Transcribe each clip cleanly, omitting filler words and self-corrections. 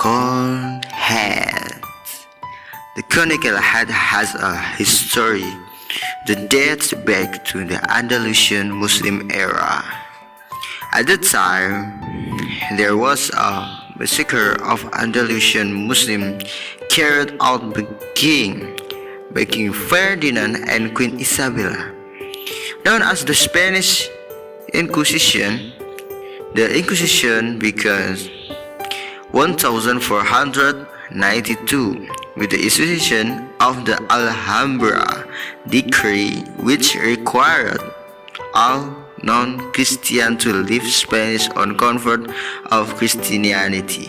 cone hat. The conical hat has a history that dates back to the Andalusian Muslim era. At that time, there was a massacre of Andalusian Muslims carried out by King Ferdinand and Queen Isabella. Known as the Spanish Inquisition, the Inquisition began 1492 with the institution of the Alhambra decree, which required all non-Christians to leave Spanish on convert of Christianity.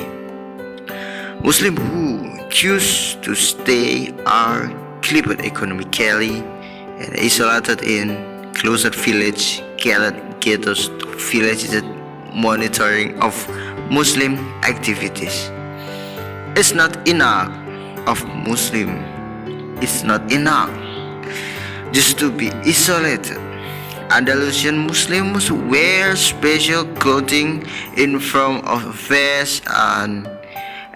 Muslims who choose to stay are kept economically and isolated in closed village ghettos villages monitoring of Muslim activities. It's not enough just to be isolated. Andalusian Muslims wear special clothing in form of a vest and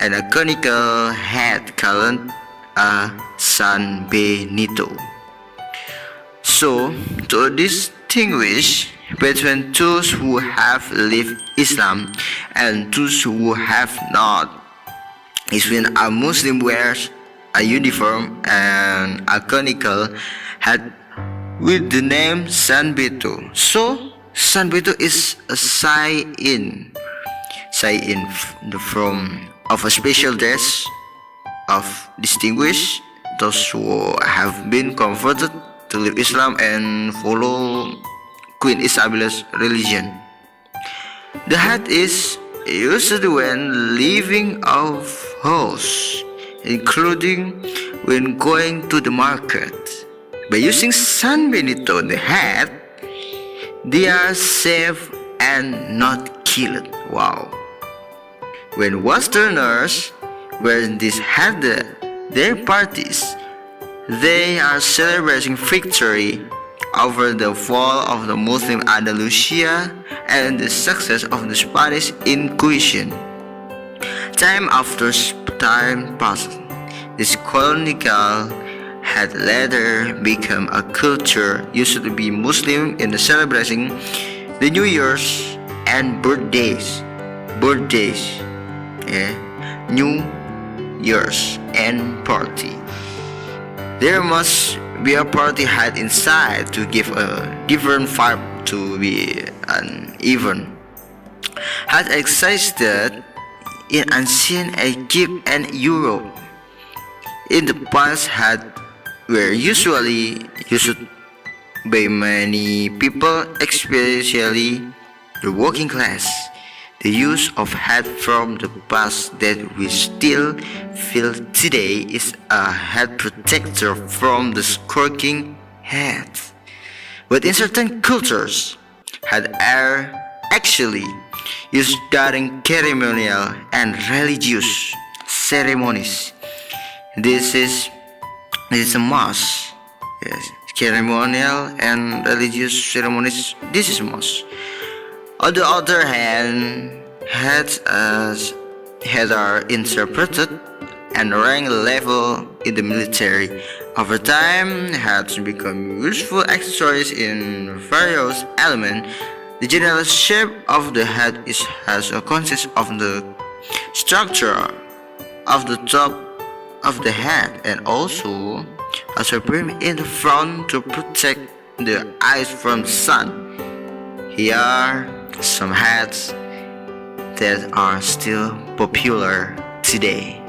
a conical hat called a San Benito. So, to distinguish between those who have lived Islam and those who have not, is when a Muslim wears a uniform and a conical hat with the name San Benito. So, San Benito is a sign the form of a special dress of distinguish those who have been converted to leave Islam and follow Queen Isabella's religion. The hat is used when leaving a house, including when going to the market. By using San Benito the hat, they are safe and not killed. Wow! When Westerners wear this hat their parties, they are celebrating victory over the fall of the Muslim Andalusia and the success of the Spanish Inquisition. Time after time passed, this conical had later become a culture used to be Muslim in the celebrating the New Year's and birthdays. New Year's and party. There must be a party hat inside to give a different vibe to be an event. Hat existed in ancient Egypt and Europe. In the past, hats were usually used by many people, especially the working class. The use of hat from the past that we still feel today is a head protector from the scorching heat. But in certain cultures, hats are actually used during ceremonial and religious ceremonies. This is a must. Yes, ceremonial and religious ceremonies. This is a must. On the other hand, hats are interpreted and rank level in the military. Over time, hats become useful accessories in various elements. The general shape of the hat consists of the structure of the top of the hat and also has a brim in the front to protect the eyes from the sun. Here are some hats that are still popular today.